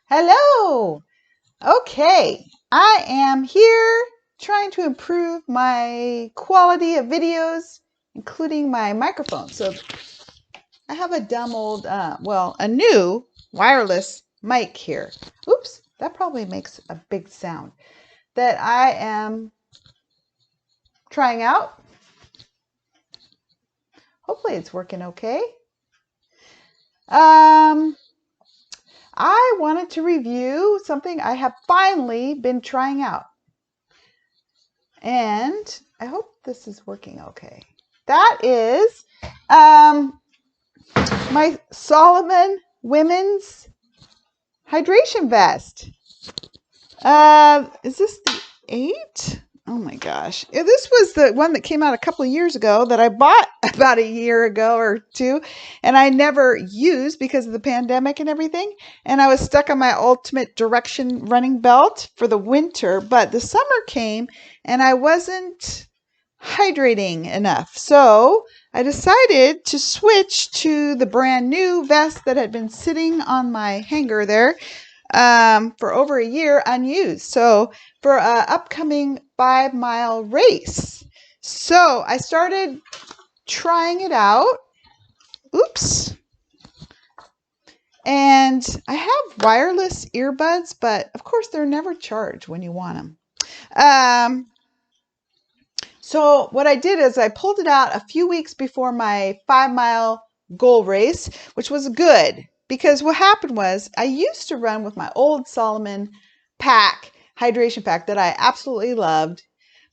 Hello. Okay, I am here trying to improve my quality of videos, including my microphone. So I have a dumb old, a new wireless mic here. Oops, that probably makes a big sound that I am trying out. Hopefully it's working okay. I wanted to review something I have finally been trying out. And I hope this is working okay. That is my Salomon women's hydration vest. Is this the 8? Oh my gosh. This was the one that came out a couple of years ago that I bought about a year ago or two, and I never used because of the pandemic and everything. And I was stuck on my Ultimate Direction running belt for the winter, but the summer came and I wasn't hydrating enough. So I decided to switch to the brand new vest that had been sitting on my hanger there for over a year unused. So for an upcoming 5-mile race. So I started trying it out. Oops. And I have wireless earbuds, but of course they're never charged when you want them. So what I did is I pulled it out a few weeks before my 5-mile goal race, which was good because what happened was I used to run with my old Salomon hydration pack that I absolutely loved,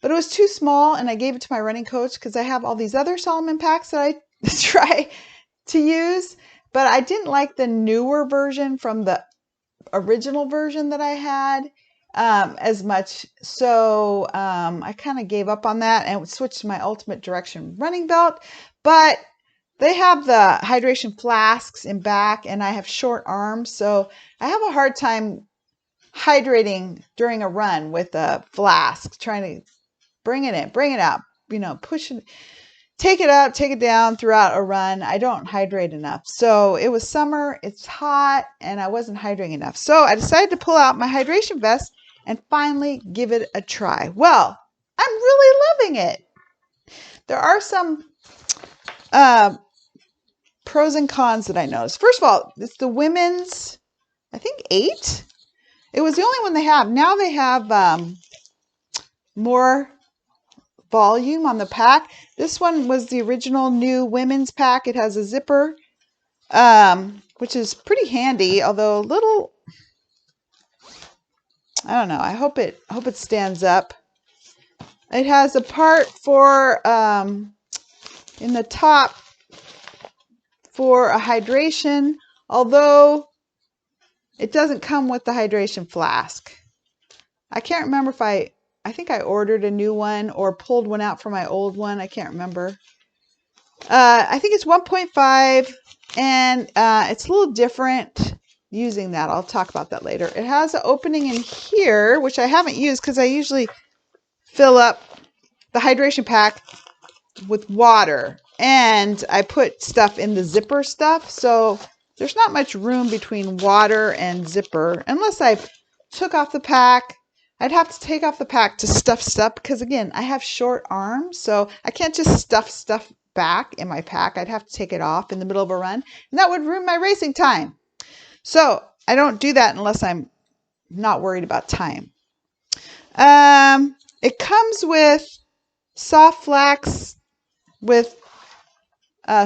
but it was too small and I gave it to my running coach because I have all these other Salomon packs that I try to use, but I didn't like the newer version from the original version that I had as much. So I kind of gave up on that and switched to my Ultimate Direction running belt. But they have the hydration flasks in back and I have short arms. So I have a hard time hydrating during a run with a flask, trying to bring it in, bring it out, push it. Take it up, take it down throughout a run. I don't hydrate enough. So it was summer, it's hot, and I wasn't hydrating enough. So I decided to pull out my hydration vest and finally give it a try. Well, I'm really loving it. There are some pros and cons that I noticed. First of all, it's the women's, I think 8. It was the only one they have. Now they have more volume on the pack. This one was the original new women's pack. It has a zipper, which is pretty handy, although a little, I don't know. I hope it stands up. It has a part for in the top for a hydration, although it doesn't come with the hydration flask. I can't remember if I think I ordered a new one or pulled one out from my old one. I can't remember. I think it's 1.5 and it's a little different using that. I'll talk about that later. It has an opening in here, which I haven't used because I usually fill up the hydration pack with water and I put stuff in the zipper stuff. So there's not much room between water and zipper unless I took off the pack. I'd have to take off the pack to stuff stuff because, again, I have short arms, so I can't just stuff stuff back in my pack. I'd have to take it off in the middle of a run, and that would ruin my racing time. So I don't do that unless I'm not worried about time. It comes with soft flax with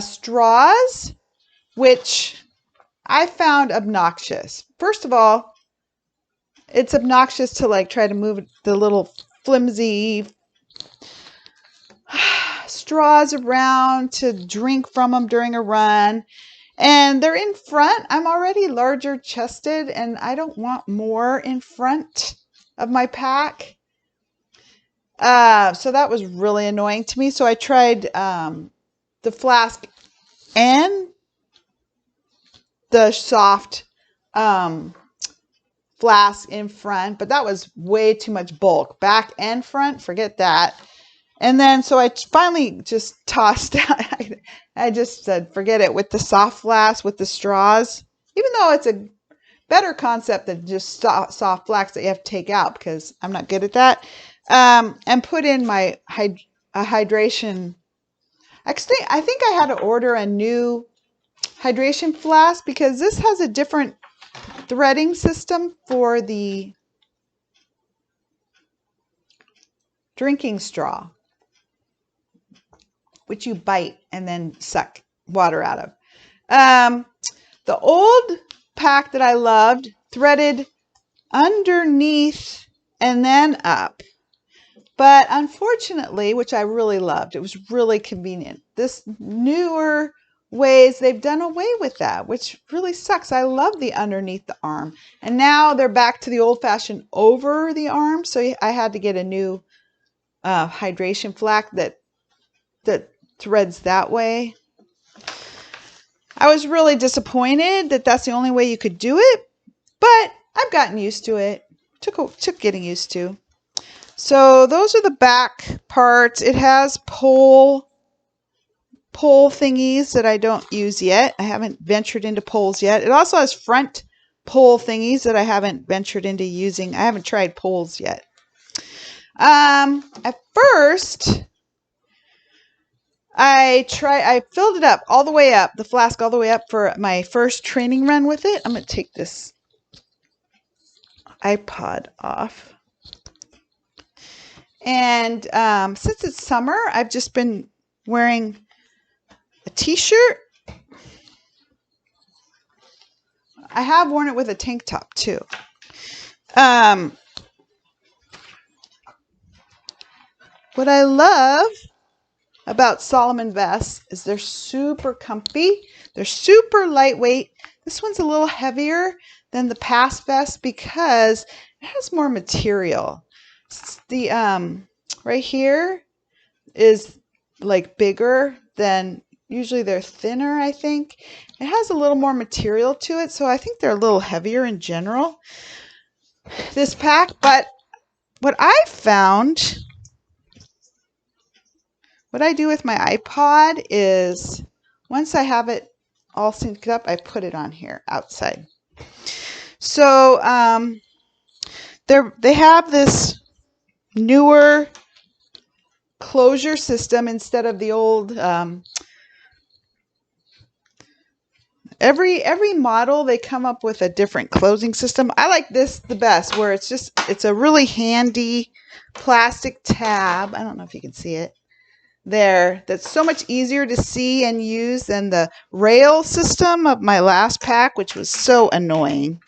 straws, which I found obnoxious. First of all, it's obnoxious to try to move the little flimsy straws around to drink from them during a run. And they're in front. I'm already larger chested and I don't want more in front of my pack. So that was really annoying to me. So I tried the flask and the soft flask in front, but that was way too much bulk. Back and front, forget that. And then so I finally just tossed out. I just said, forget it with the soft flask with the straws. Even though it's a better concept than just soft flax that you have to take out, because I'm not good at that. And put in my hydration. Actually, I think I had to order a new hydration flask because this has a different threading system for the drinking straw, which you bite and then suck water out of. The old pack that I loved threaded underneath and then up. But unfortunately, which I really loved, it was really convenient. This newer ways, they've done away with that, which really sucks. I love the underneath the arm. And now they're back to the old-fashioned over the arm. So I had to get a new hydration flask that threads that way. I was really disappointed that that's the only way you could do it, but I've gotten used to it. Took getting used to. So those are the back parts. It has pole thingies that I don't use yet. I haven't ventured into poles yet. It also has front pole thingies that I haven't ventured into using. I haven't tried poles yet. At first, I filled it up all the way up, the flask all the way up for my first training run with it. I'm going to take this iPod off. And since it's summer, I've just been wearing a t-shirt. I have worn it with a tank top too. What I love about Salomon vests is they're super comfy. They're super lightweight. This one's a little heavier than the past vest because it has more material. The right here is like bigger than usually. They're thinner, I think. It has a little more material to it, so I think they're a little heavier in general, this pack. But what I found, what I do with my iPod is once I have it all synced up, I put it on here outside. So they have this newer closure system instead of the old. Every model, they come up with a different closing system. I like this the best, where it's a really handy plastic tab. I don't know if you can see it there. That's so much easier to see and use than the rail system of my last pack, which was so annoying.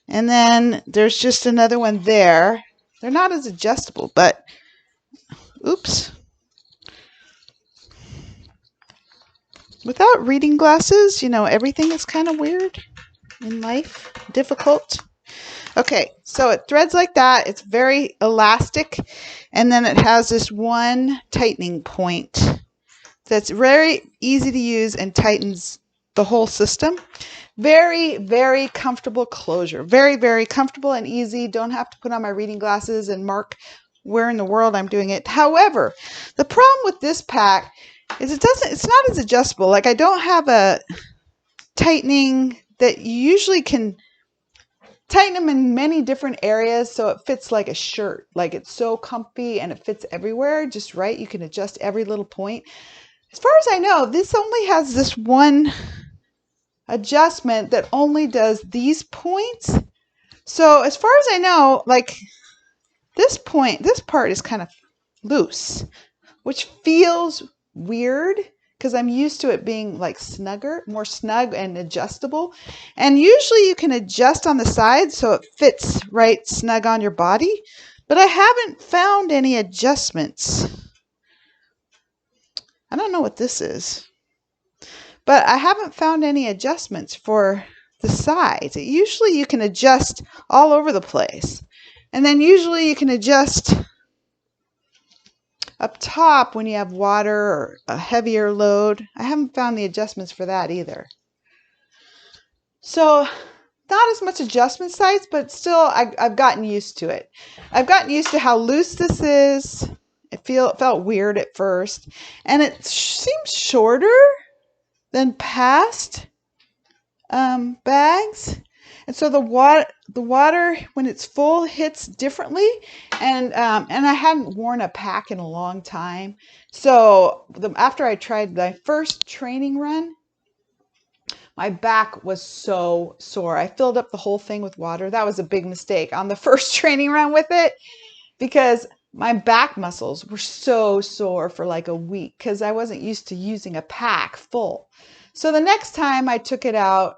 And then there's just another one there. They're not as adjustable, but oops. Without reading glasses, everything is kind of weird in life, difficult. Okay, so it threads like that. It's very elastic. And then it has this one tightening point that's very easy to use and tightens the whole system. Very, very comfortable closure. Very, very comfortable and easy. Don't have to put on my reading glasses and mark where in the world I'm doing it. However, the problem with this pack is it's not as adjustable. Like, I don't have a tightening that you usually can tighten them in many different areas so it fits like a shirt. Like, it's so comfy and it fits everywhere just right. You can adjust every little point. As far as I know, this only has this one adjustment that only does these points. So as far as I know, like, this part is kind of loose, which feels weird because I'm used to it being like more snug and adjustable. And usually you can adjust on the sides so it fits right snug on your body, but I haven't found any adjustments. I don't know what this is, but I haven't found any adjustments for the sides. Usually you can adjust all over the place. And then usually you can adjust up top when you have water or a heavier load. I haven't found the adjustments for that either. So not as much adjustment sites, but still I've gotten used to it. I've gotten used to how loose this is. It felt weird at first. And it seems shorter than past bags. and so the water when it's full hits differently, and I hadn't worn a pack in a long time, so after I tried my first training run, my back was so sore. I filled up the whole thing with water. That was a big mistake on the first training run with it, because my back muscles were so sore for like a week because I wasn't used to using a pack full. So the next time I took it out,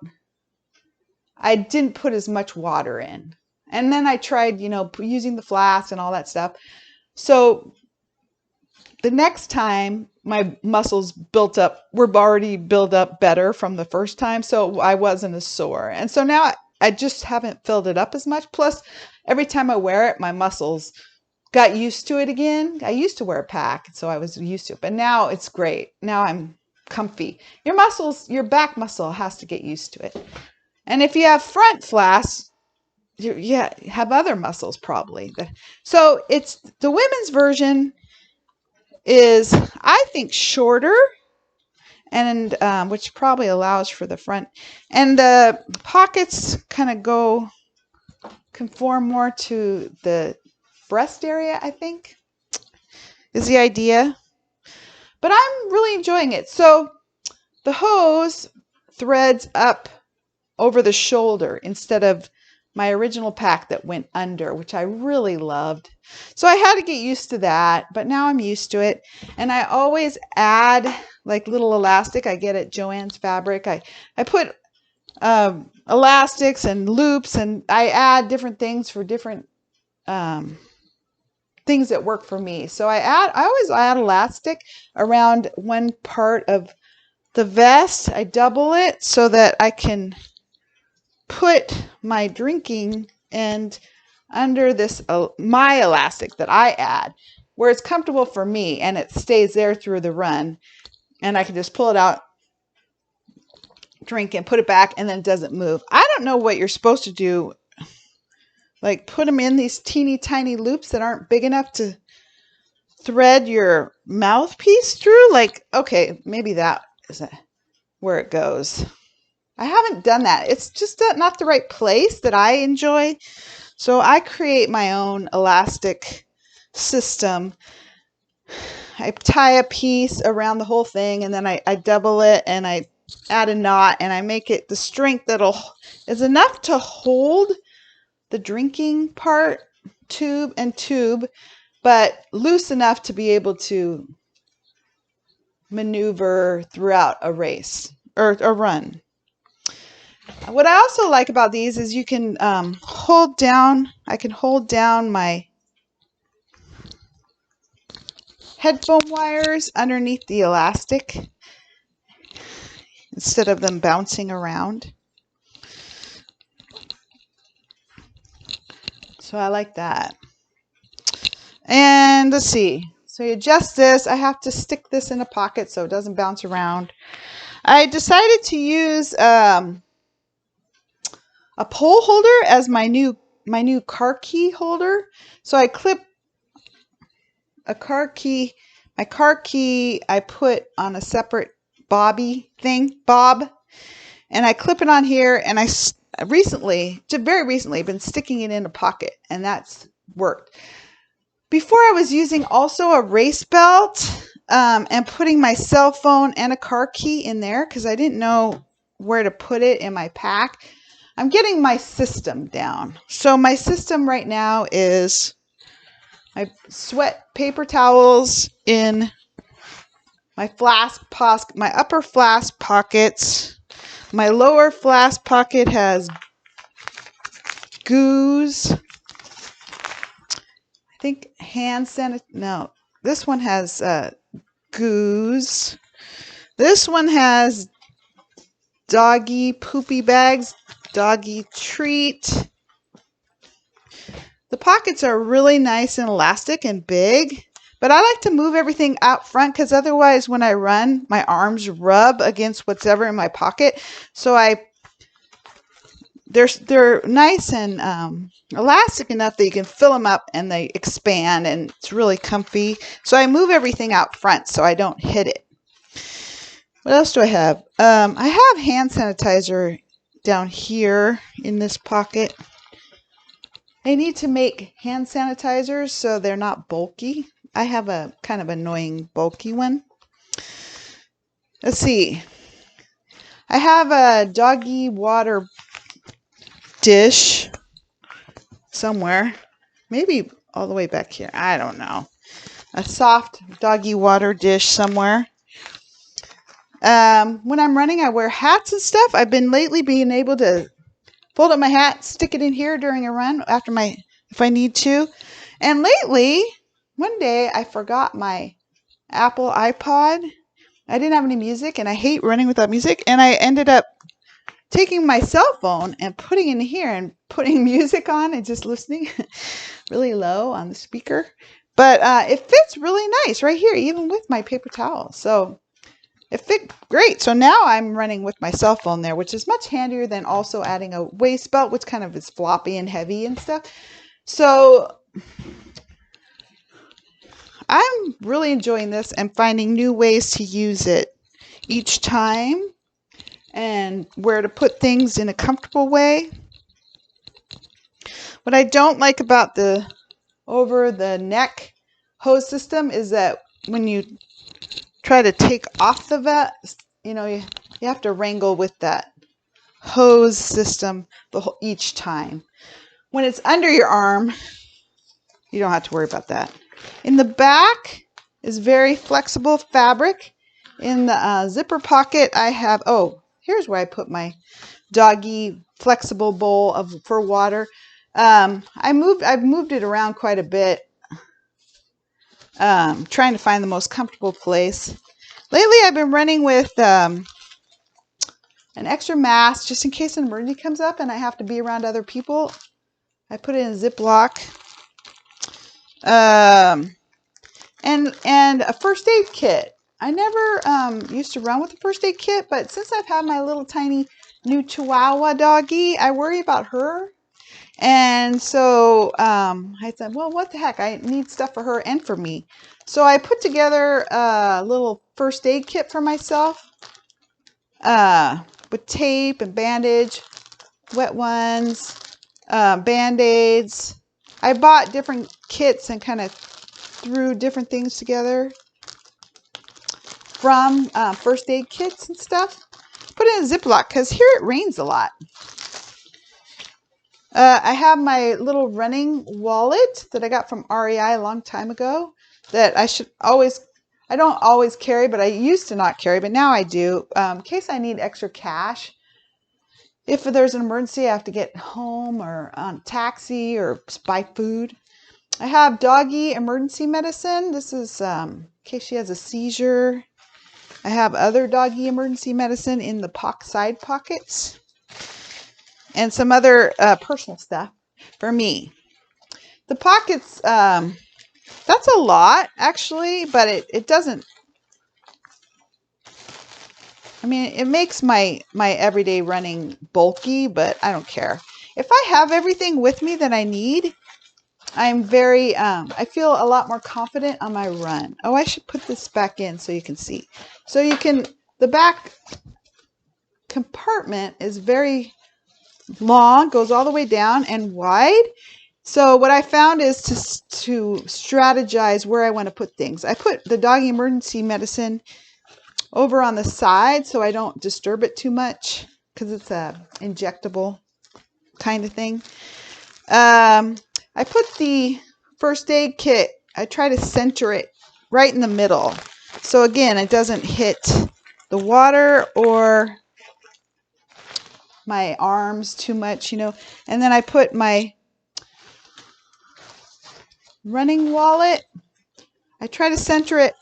I didn't put as much water in. And then I tried, using the flask and all that stuff. So the next time my muscles were already built up better from the first time. So I wasn't as sore. And so now I just haven't filled it up as much. Plus, every time I wear it, my muscles got used to it again. I used to wear a pack, so I was used to it. But now it's great. Now I'm comfy. Your back muscle has to get used to it. And if you have front flasks, you have other muscles probably. So it's the women's version is, I think, shorter, and which probably allows for the front. And the pockets kind of conform more to the breast area, I think, is the idea. But I'm really enjoying it. So the hose threads up over the shoulder instead of my original pack that went under, which I really loved. So I had to get used to that, but now I'm used to it. And I always add like little elastic I get at Joann's Fabric. I put elastics and loops, and I add different things for different things that work for me. So I always add elastic around one part of the vest. I double it so that I can put my drinking end under this my elastic that I add, where it's comfortable for me and it stays there through the run, and I can just pull it out, drink, and put it back, and then it doesn't move. I don't know what you're supposed to do, like put them in these teeny tiny loops that aren't big enough to thread your mouthpiece through. Like, okay, maybe that is where it goes. I haven't done that. It's just not the right place that I enjoy. So I create my own elastic system. I tie a piece around the whole thing, and then I double it, and I add a knot, and I make it the strength is enough to hold the drinking part, tube, but loose enough to be able to maneuver throughout a race or a run. What I also like about these is you can hold down my headphone wires underneath the elastic instead of them bouncing around. So I like that. And let's see. So you adjust this. I have to stick this in a pocket so it doesn't bounce around. I decided to use a pole holder as my new car key holder. So I clip my car key I put on a separate bob, and I clip it on here, and I very recently been sticking it in a pocket, and that's worked. Before I was using also a race belt and putting my cell phone and a car key in there because I didn't know where to put it in my pack. I'm getting my system down. So my system right now is my sweat paper towels in my upper flask pockets. My lower flask pocket has Goose. I think hand sanitizer. No, this one has Goose. This one has doggy poopy bags, doggy treat. The pockets are really nice and elastic and big, but I like to move everything out front because otherwise when I run, my arms rub against whatever in my pocket. So they're nice and elastic enough that you can fill them up and they expand, and it's really comfy. So I move everything out front so I don't hit it. What else do I have? I have hand sanitizer down here in this pocket. I need to make hand sanitizers so they're not bulky. I have a kind of annoying bulky one. Let's see. I have a doggy water dish somewhere. Maybe all the way back here. I don't know. A soft doggy water dish somewhere. When I'm running, I wear hats and stuff. I've been lately being able to fold up my hat, stick it in here during a run if I need to. And lately, one day I forgot my Apple iPod. I didn't have any music, and I hate running without music. And I ended up taking my cell phone and putting it in here and putting music on and just listening really low on the speaker. But it fits really nice right here, even with my paper towel. So it fit great. So now I'm running with my cell phone there, which is much handier than also adding a waist belt, which kind of is floppy and heavy and stuff. So I'm really enjoying this and finding new ways to use it each time and where to put things in a comfortable way. What I don't like about the over the neck hose system is that when you try to take off the vest, you have to wrangle with that hose system each time. When it's under your arm, you don't have to worry about that. In the back is very flexible fabric. In the zipper pocket, I have, here's where I put my doggy flexible bowl for water. I've moved it around quite a bit, trying to find the most comfortable place. Lately, I've been running with an extra mask just in case an emergency comes up and I have to be around other people. I put it in a Ziploc. And a first aid kit. I never used to run with a first aid kit, but since I've had my little tiny new Chihuahua doggy, I worry about her. And so I said, well, what the heck? I need stuff for her and for me. So I put together a little first aid kit for myself with tape and bandage, wet ones, Band-Aids. I bought different kits and kind of threw different things together from first aid kits and stuff. Put it in a Ziploc because here it rains a lot. I have my little running wallet that I got from REI a long time ago that I don't always carry, but I used to not carry, but now I do, in case I need extra cash. If there's an emergency, I have to get home or on a taxi or buy food. I have doggy emergency medicine. This is in case she has a seizure. I have other doggy emergency medicine in the side pockets. And some other personal stuff for me. The pockets, that's a lot actually, but it doesn't, it makes my everyday running bulky, but I don't care. If I have everything with me that I need, I'm very, I feel a lot more confident on my run. Oh, I should put this back in so you can see. So the back compartment is very long, goes all the way down and wide. So what I found is to strategize where I want to put things. I put the doggy emergency medicine over on the side so I don't disturb it too much because it's a injectable kind of thing. I put the first aid kit, I try to center it right in the middle. So again, it doesn't hit the water or my arms too much, And then I put my running wallet. I try to center it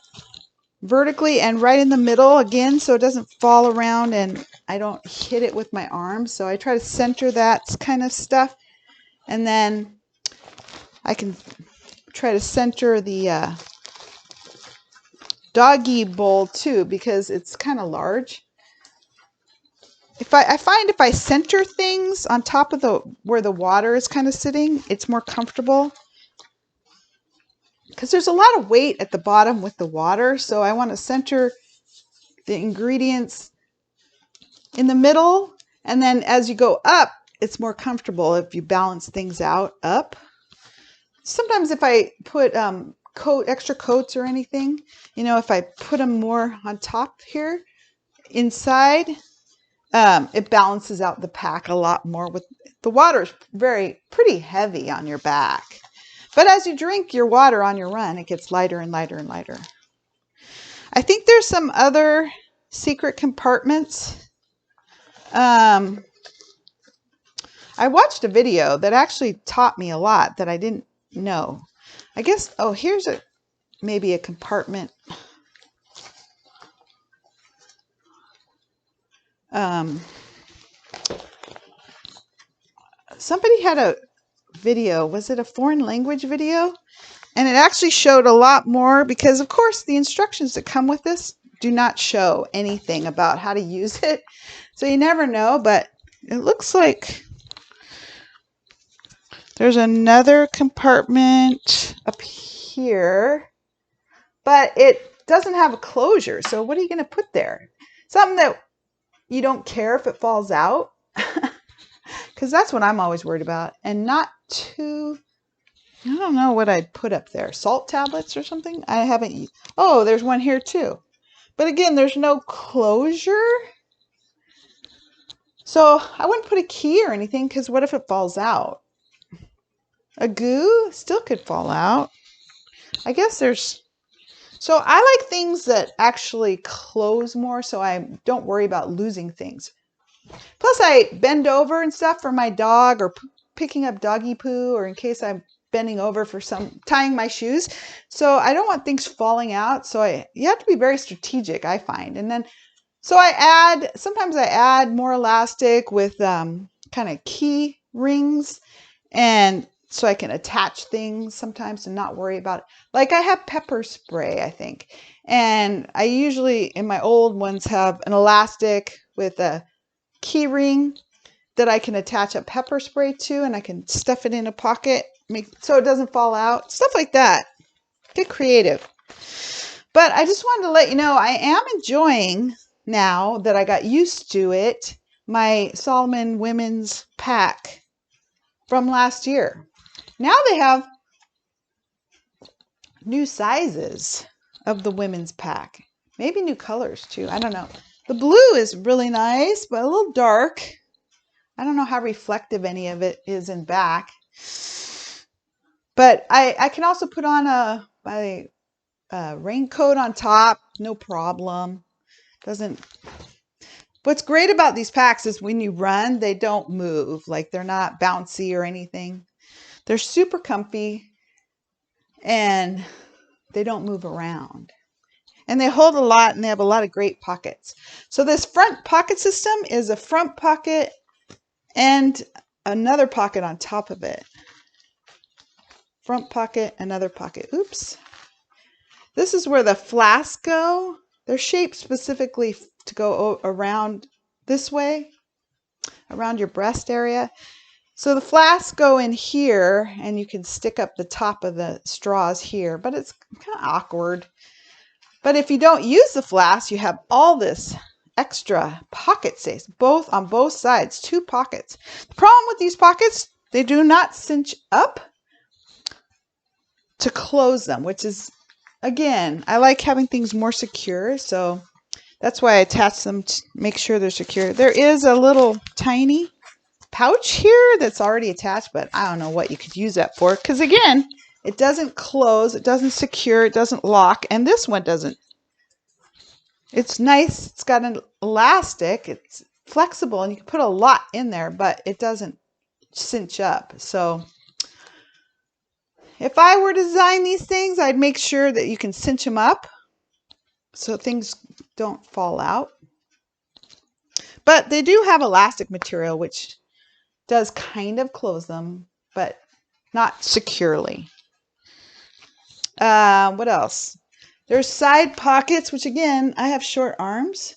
vertically and right in the middle again so it doesn't fall around and I don't hit it with my arms. So I try to center that kind of stuff. And then I can try to center the doggy bowl too because it's kind of large. I find if I center things on top of where the water is kind of sitting, it's more comfortable. Because there's a lot of weight at the bottom with the water, so I want to center the ingredients in the middle And then as you go up, it's more comfortable if you balance things out up. Sometimes if I put extra coats or anything, if I put them more on top here inside, it balances out the pack a lot more. With the water is pretty heavy on your back. But as you drink your water on your run, it gets lighter and lighter and lighter. I think there's some other secret compartments. I watched a video that actually taught me a lot that I didn't know. I guess, here's maybe a compartment. Somebody had a video. Was it a foreign language video? And it actually showed a lot more because, of course, the instructions that come with this do not show anything about how to use it. So you never know, but it looks like there's another compartment up here, but it doesn't have a closure. So what are you going to put there? Something that you don't care if it falls out, because that's what I'm always worried about. And not too, I don't know what I'd put up there. Salt tablets or something? I haven't. Oh, there's one here too. But again, there's no closure. So I wouldn't put a key or anything, because what if it falls out? A goo still could fall out. I guess there's... So I like things that actually close more, so I don't worry about losing things. Plus I bend over and stuff for my dog, or picking up doggy poo, or in case I'm bending over for tying my shoes. So I don't want things falling out. So you have to be very strategic, I find. And then, so sometimes I add more elastic with kind of key rings, and so I can attach things sometimes and not worry about it. Like I have pepper spray, I think. And I usually, in my old ones, have an elastic with a key ring that I can attach a pepper spray to, and I can stuff it in a pocket so it doesn't fall out. Stuff like that. Get creative. But I just wanted to let you know, I am enjoying, now that I got used to it, my Salomon women's pack from last year. Now they have new sizes of the women's pack. Maybe new colors too. I don't know. The blue is really nice, but a little dark. I don't know how reflective any of it is in back. But I can also put on my raincoat on top. No problem. What's great about these packs is when you run, they don't move. Like they're not bouncy or anything. They're super comfy, and they don't move around. And they hold a lot, and they have a lot of great pockets. So this front pocket system is a front pocket and another pocket on top of it. Front pocket, another pocket. Oops. This is where the flasks go. They're shaped specifically to go around this way, around your breast area. So the flasks go in here, and you can stick up the top of the straws here, but it's kind of awkward. But if you don't use the flask, you have all this extra pocket space, on both sides, 2 pockets. The problem with these pockets, they do not cinch up to close them, which is, again, I like having things more secure, so that's why I attach them to make sure they're secure. There is a little tiny pouch here that's already attached, but I don't know what you could use that for, because again, it doesn't close, it doesn't secure, it doesn't lock, and this one doesn't. It's nice, it's got an elastic, it's flexible, and you can put a lot in there, but it doesn't cinch up. So if I were to design these things, I'd make sure that you can cinch them up so things don't fall out. But they do have elastic material, which does kind of close them, but not securely. What else? There's side pockets, which again, I have short arms.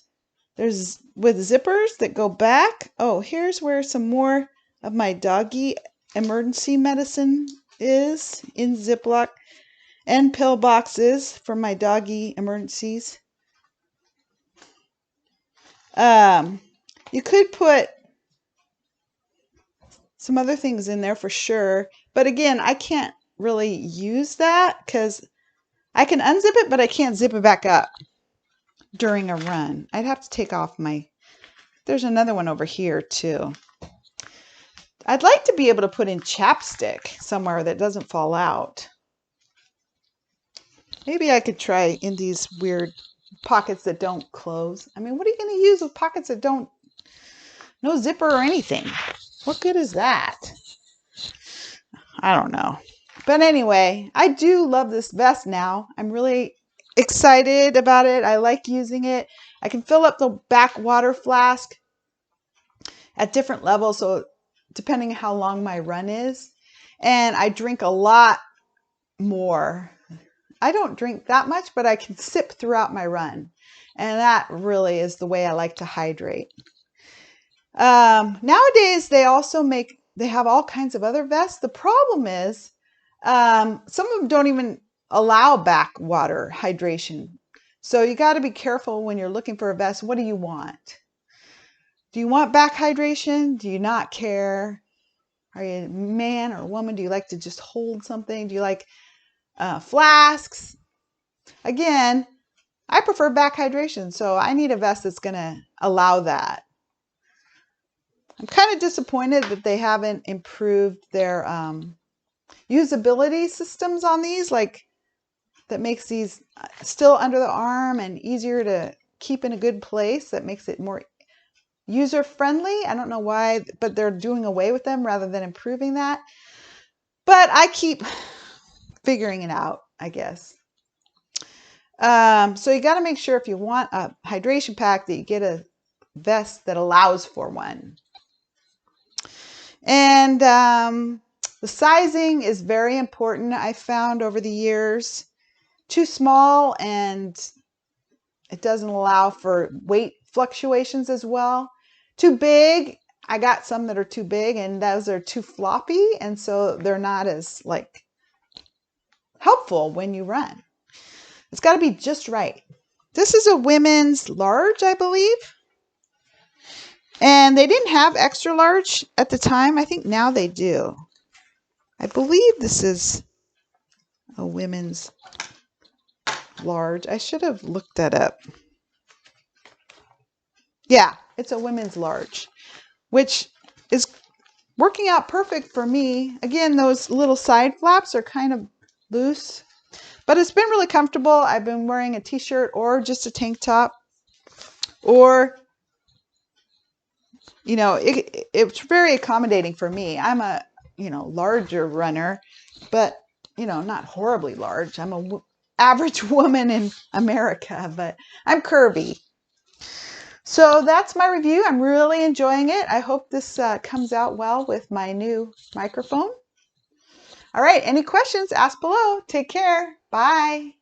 There's with zippers that go back. Oh, here's where some more of my doggy emergency medicine is in Ziploc, and pill boxes for my doggy emergencies. You could put some other things in there for sure. But again, I can't really use that because I can unzip it, but I can't zip it back up during a run. I'd have to take off my, there's another one over here too. I'd like to be able to put in chapstick somewhere that doesn't fall out. Maybe I could try in these weird pockets that don't close. I mean, what are you going to use with pockets that don't, no zipper or anything? What good is that? I don't know. But anyway, I do love this vest now. I'm really excited about it. I like using it. I can fill up the back water flask at different levels, so depending how long my run is. And I drink a lot more. I don't drink that much, but I can sip throughout my run. And that really is the way I like to hydrate. Nowadays, they have all kinds of other vests. The problem is some of them don't even allow back water hydration. So you got to be careful when you're looking for a vest. What do you want? Do you want back hydration? Do you not care? Are you a man or a woman? Do you like to just hold something? Do you like flasks? Again, I prefer back hydration, so I need a vest that's going to allow that. I'm kind of disappointed that they haven't improved their usability systems on these, like that makes these still under the arm and easier to keep in a good place. That makes it more user friendly. I don't know why, but they're doing away with them rather than improving that. But I keep figuring it out, I guess. So you got to make sure if you want a hydration pack that you get a vest that allows for one. And the sizing is very important, I found over the years. Too small and it doesn't allow for weight fluctuations as well. Too big, I got some that are too big and those are too floppy, and so they're not as like helpful when you run. It's got to be just right. This is a women's large, I believe. And they didn't have extra large at the time. I think now they do. I believe this is a women's large. I should have looked that up. Yeah, it's a women's large, which is working out perfect for me. Again, those little side flaps are kind of loose, but it's been really comfortable. I've been wearing a t-shirt or just a tank top, or you know, it's very accommodating for me. I'm a, larger runner, but, not horribly large. I'm a average woman in America, but I'm curvy. So that's my review. I'm really enjoying it. I hope this comes out well with my new microphone. All right, any questions, ask below. Take care. Bye.